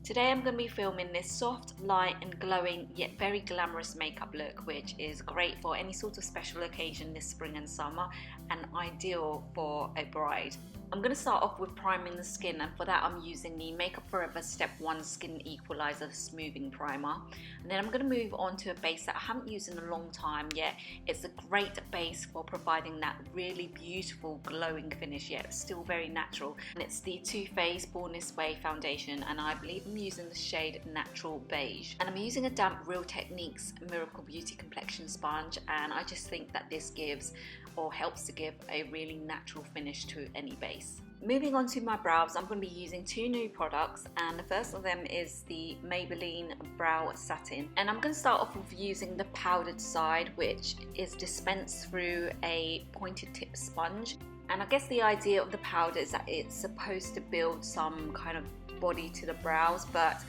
Today I'm going to be filming this soft, light and glowing yet very glamorous makeup look, which is great for any sort of special occasion this spring and summer and ideal for a bride. I'm going to start off with priming the skin, and for that I'm using the Makeup Forever Step 1 Skin Equalizer Smoothing Primer. And then I'm going to move on to a base that I haven't used in a long time yet. It's a great base for providing that really beautiful glowing finish, yet still very natural. And it's the Too Faced Born This Way Foundation, and I believe I'm using the shade Natural Beige. And I'm using a damp Real Techniques Miracle Beauty Complexion Sponge, and I just think that this gives or helps to give a really natural finish to any base. Moving on to my brows, I'm going to be using two new products, and the first of them is the Maybelline Brow Satin. And I'm going to start off with using the powdered side, which is dispensed through a pointed tip sponge. And I guess the idea of the powder is that it's supposed to build some kind of body to the brows, but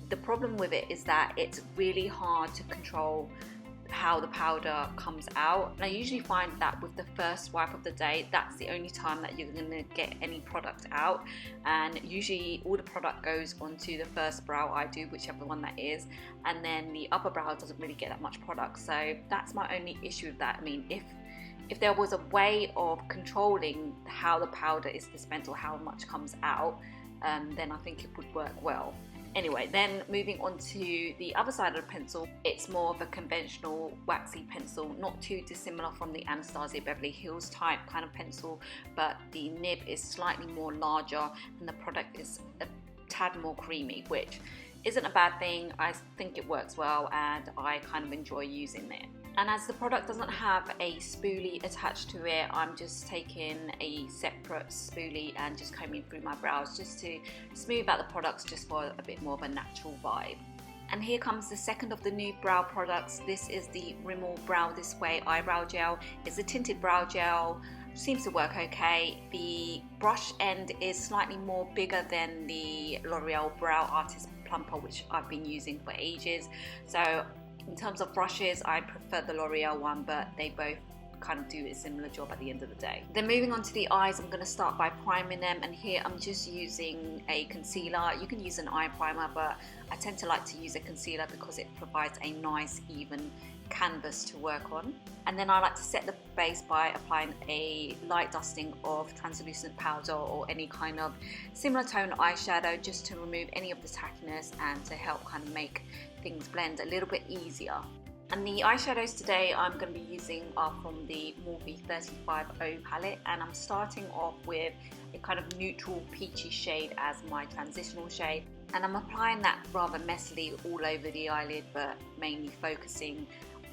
the problem with it is that it's really hard to control how the powder comes out. And I usually find that with the first swipe of the day, that's the only time that you're going to get any product out, and usually all the product goes onto the first brow I do, whichever one that is, and then the upper brow doesn't really get that much product. So that's my only issue with that. I mean, if there was a way of controlling how the powder is dispensed or how much comes out, then I think it would work well. Anyway, then moving on to the other side of the pencil, it's more of a conventional waxy pencil, not too dissimilar from the Anastasia Beverly Hills type kind of pencil, but the nib is slightly more larger and the product is a tad more creamy, which isn't a bad thing. I think it works well and I kind of enjoy using it. And as the product doesn't have a spoolie attached to it, I'm just taking a separate spoolie and just combing through my brows just to smooth out the products, just for a bit more of a natural vibe. And here comes the second of the new brow products. This is the Rimmel Brow This Way Eyebrow Gel. It's a tinted brow gel. Seems to work okay. The brush end is slightly more bigger than the Loreal Brow Artist Plumper, which I've been using for ages. So in terms of brushes, I prefer the L'Oreal one, but they both kind of do a similar job at the end of the day. Then moving on to the eyes, I'm going to start by priming them, and here I'm just using a concealer. You can use an eye primer, but I tend to like to use a concealer because it provides a nice even canvas to work on. And then I like to set the base by applying a light dusting of translucent powder or any kind of similar tone eyeshadow, just to remove any of the tackiness and to help kind of make things blend a little bit easier. And the eyeshadows today I'm going to be using are from the Morphe 350 palette, and I'm starting off with a kind of neutral peachy shade as my transitional shade, and I'm applying that rather messily all over the eyelid, but mainly focusing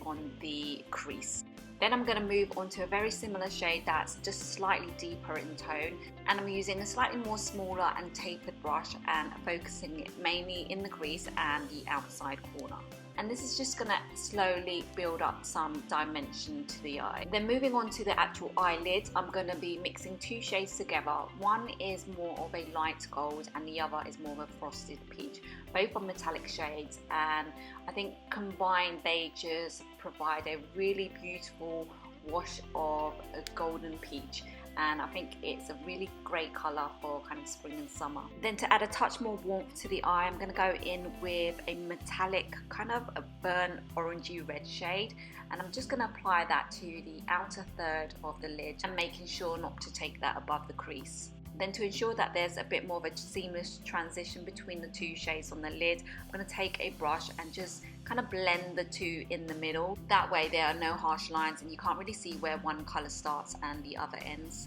on the crease. Then I'm going to move on to a very similar shade that's just slightly deeper in tone, and I'm using a slightly more smaller and tapered brush and focusing it mainly in the crease and the outside corner. And this is just going to slowly build up some dimension to the eye. Then moving on to the actual eyelid, I'm going to be mixing two shades together. One is more of a light gold and the other is more of a frosted peach. Both are metallic shades, and I think combined they just provide a really beautiful wash of a golden peach. And I think it's a really great colour for kind of spring and summer. Then to add a touch more warmth to the eye, I'm going to go in with a metallic kind of a burnt orangey red shade, and I'm just going to apply that to the outer third of the lid and making sure not to take that above the crease. Then to ensure that there's a bit more of a seamless transition between the two shades on the lid, I'm going to take a brush and just kind of blend the two in the middle. That way there are no harsh lines and you can't really see where one colour starts and the other ends.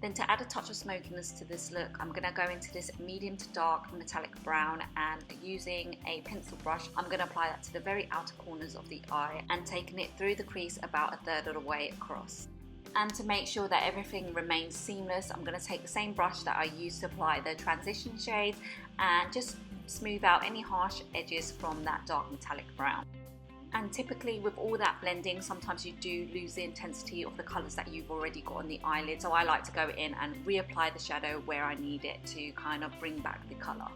Then to add a touch of smokiness to this look, I'm going to go into this medium to dark metallic brown, and using a pencil brush, I'm going to apply that to the very outer corners of the eye and taking it through the crease about a third of the way across. And to make sure that everything remains seamless, I'm going to take the same brush that I used to apply the transition shades and just smooth out any harsh edges from that dark metallic brown. And typically with all that blending, sometimes you do lose the intensity of the colours that you've already got on the eyelid, so I like to go in and reapply the shadow where I need it to kind of bring back the colour.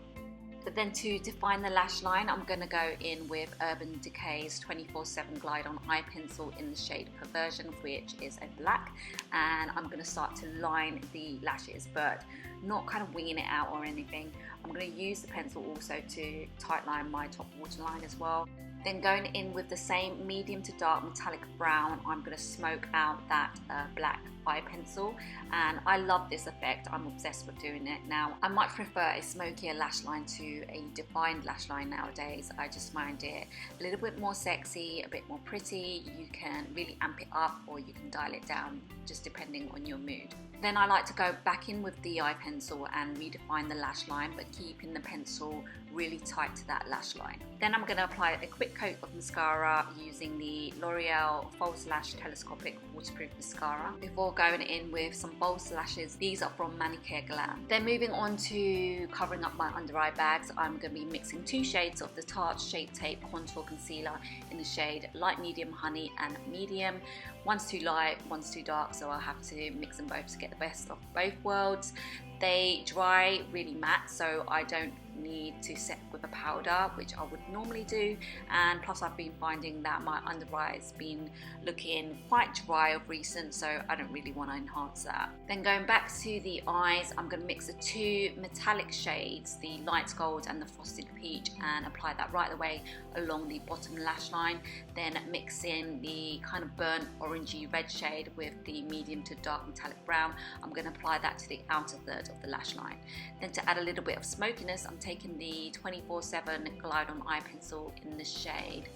But then to define the lash line, I'm going to go in with Urban Decay's 24/7 Glide On Eye Pencil in the shade Perversion, which is a black, and I'm going to start to line the lashes, but not kind of winging it out or anything. I'm going to use the pencil also to tightline my top waterline as well. Then going in with the same medium to dark metallic brown, I'm going to smoke out that black eye pencil, and I love this effect. I'm obsessed with doing it now. I much prefer a smokier lash line to a defined lash line nowadays. I just find it a little bit more sexy, a bit more pretty. You can really amp it up or you can dial it down, just depending on your mood. Then I like to go back in with the eye pencil and redefine the lash line, but keeping the pencil really tight to that lash line. Then I'm going to apply a quick coat of mascara using the L'Oreal False Lash Telescopic Waterproof Mascara before going in with some false lashes. These are from Manicare Glam. Then moving on to covering up my under eye bags, I'm going to be mixing 2 shades of the Tarte Shape Tape Contour Concealer in the shade Light Medium Honey and Medium. One's too light, one's too dark, so I'll have to mix them both to get the best of both worlds. They dry really matte, so I don't need to set with a powder, which I would normally do, and plus I've been finding that my under eye's been looking quite dry of recent, so I don't really want to enhance that. Then going back to the eyes, I'm going to mix the 2 metallic shades, the light gold and the frosted peach, and apply that right away along the bottom lash line. Then mix in the kind of burnt orangey red shade with the medium to dark metallic brown. I'm going to apply that to the outer third of the lash line. Then to add a little bit of smokiness, I'm taking the 24/7 Glide On eye pencil in the shade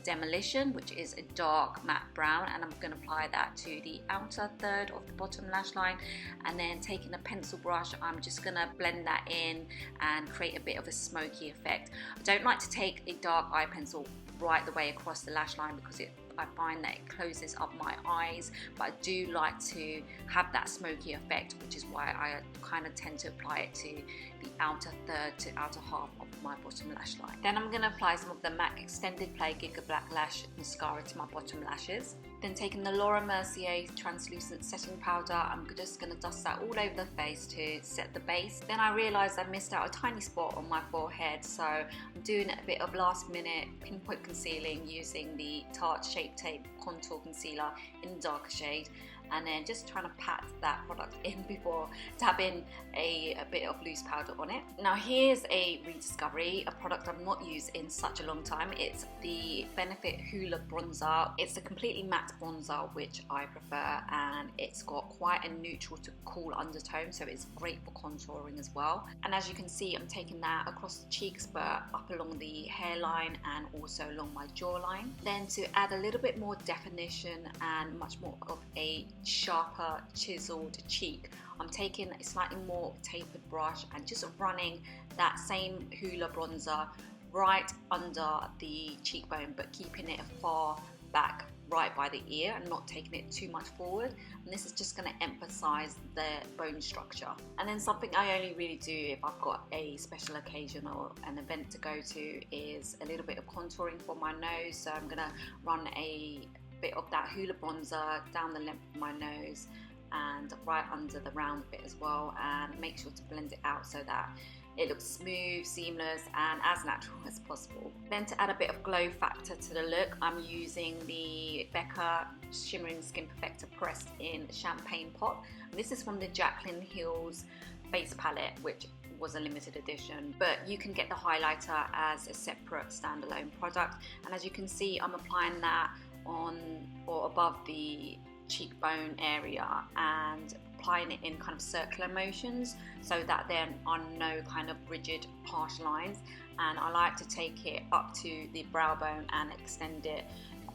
Demolition, which is a dark matte brown, and I'm going to apply that to the outer third of the bottom lash line. And then taking a pencil brush, I'm just going to blend that in and create a bit of a smoky effect. I don't like to take a dark eye pencil right the way across the lash line because I find that it closes up my eyes, but I do like to have that smoky effect, which is why I kind of tend to apply it to the outer third to outer half of my bottom lash line. Then I'm going to apply some of the MAC Extended Play Gigablack Lash Mascara to my bottom lashes. Then taking the Mercier Translucent Setting Powder, I'm just going to dust that all over the face to set the base. Then I realised I missed out a tiny spot on my forehead, so I'm doing a bit of last minute pinpoint concealing using the Tarte Shape Tape Contour Concealer in the darker shade, and then just trying to pat that product in before dabbing a bit of loose powder on it. Now here's a rediscovery, a product I've not used in such a long time. It's the Benefit Hoola Bronzer. It's a completely matte bronzer, which I prefer, and it's got quite a neutral to cool undertone, so it's great for contouring as well. And as you can see, I'm taking that across the cheeks, but up along the hairline and also along my jawline. Then to add a little bit more definition and much more of a sharper chiseled cheek, I'm taking a slightly more tapered brush and just running that same Hoola bronzer right under the cheekbone, but keeping it far back right by the ear and not taking it too much forward. And this is just going to emphasize the bone structure. And then something I only really do if I've got a special occasion or an event to go to is a little bit of contouring for my nose. So I'm going to run a bit of that Hoola bronzer down the length of my nose and right under the round bit as well, and make sure to blend it out so that it looks smooth, seamless, and as natural as possible. Then to add a bit of glow factor to the look, I'm using the Becca Shimmering Skin Perfector pressed in Champagne Pot. This is from the Jaclyn Hills Base Palette, which was a limited edition, but you can get the highlighter as a separate standalone product. And as you can see, I'm applying that on or above the cheekbone area and applying it in kind of circular motions so that there are no kind of rigid harsh lines, and I like to take it up to the brow bone and extend it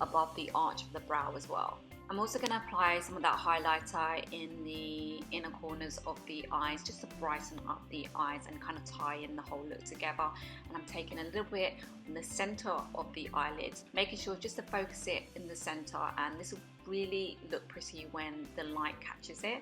above the arch of the brow as well. I'm also going to apply some of that highlighter in the inner corners of the eyes just to brighten up the eyes and kind of tie in the whole look together. And I'm taking a little bit in the center of the eyelids, making sure just to focus it in the center, and this will really look pretty when the light catches it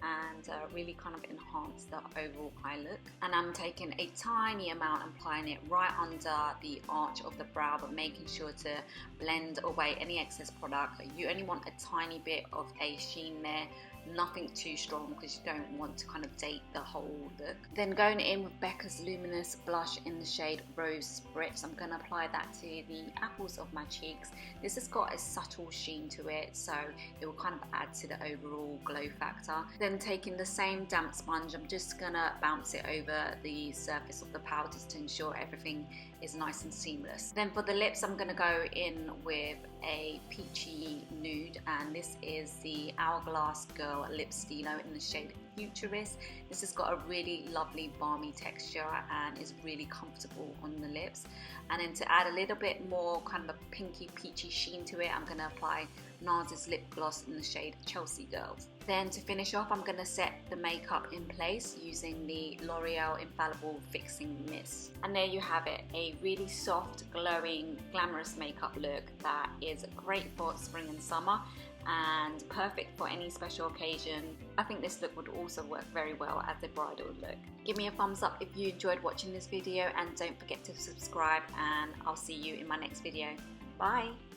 and really kind of enhance the overall eye look. And I'm taking a tiny amount and applying it right under the arch of the brow, but making sure to blend away any excess product. You only want a tiny bit of a sheen there, nothing too strong because you don't want to kind of date the whole look. Then going in with Becca's Luminous blush in the shade Rose Spritz, I'm going to apply that to the apples of my cheeks. This has got a subtle sheen to it, so it will kind of add to the overall glow factor. Then taking the same damp sponge, I'm just going to bounce it over the surface of the powders to ensure everything is nice and seamless. Then for the lips, I'm going to go in with a peachy nude, and this is the Hourglass Girl Lip Stilo in the shade Futurist. This has got a really lovely balmy texture and is really comfortable on the lips. And then to add a little bit more kind of a pinky peachy sheen to it, I'm going to apply NARS's lip gloss in the shade Chelsea Girls. Then to finish off, I'm going to set the makeup in place using the L'Oreal Infallible Fixing Mist. And there you have it, a really soft, glowing, glamorous makeup look that is great for spring and summer and perfect for any special occasion. I think this look would also work very well as a bridal look. Give me a thumbs up if you enjoyed watching this video, and don't forget to subscribe, and I'll see you in my next video. Bye!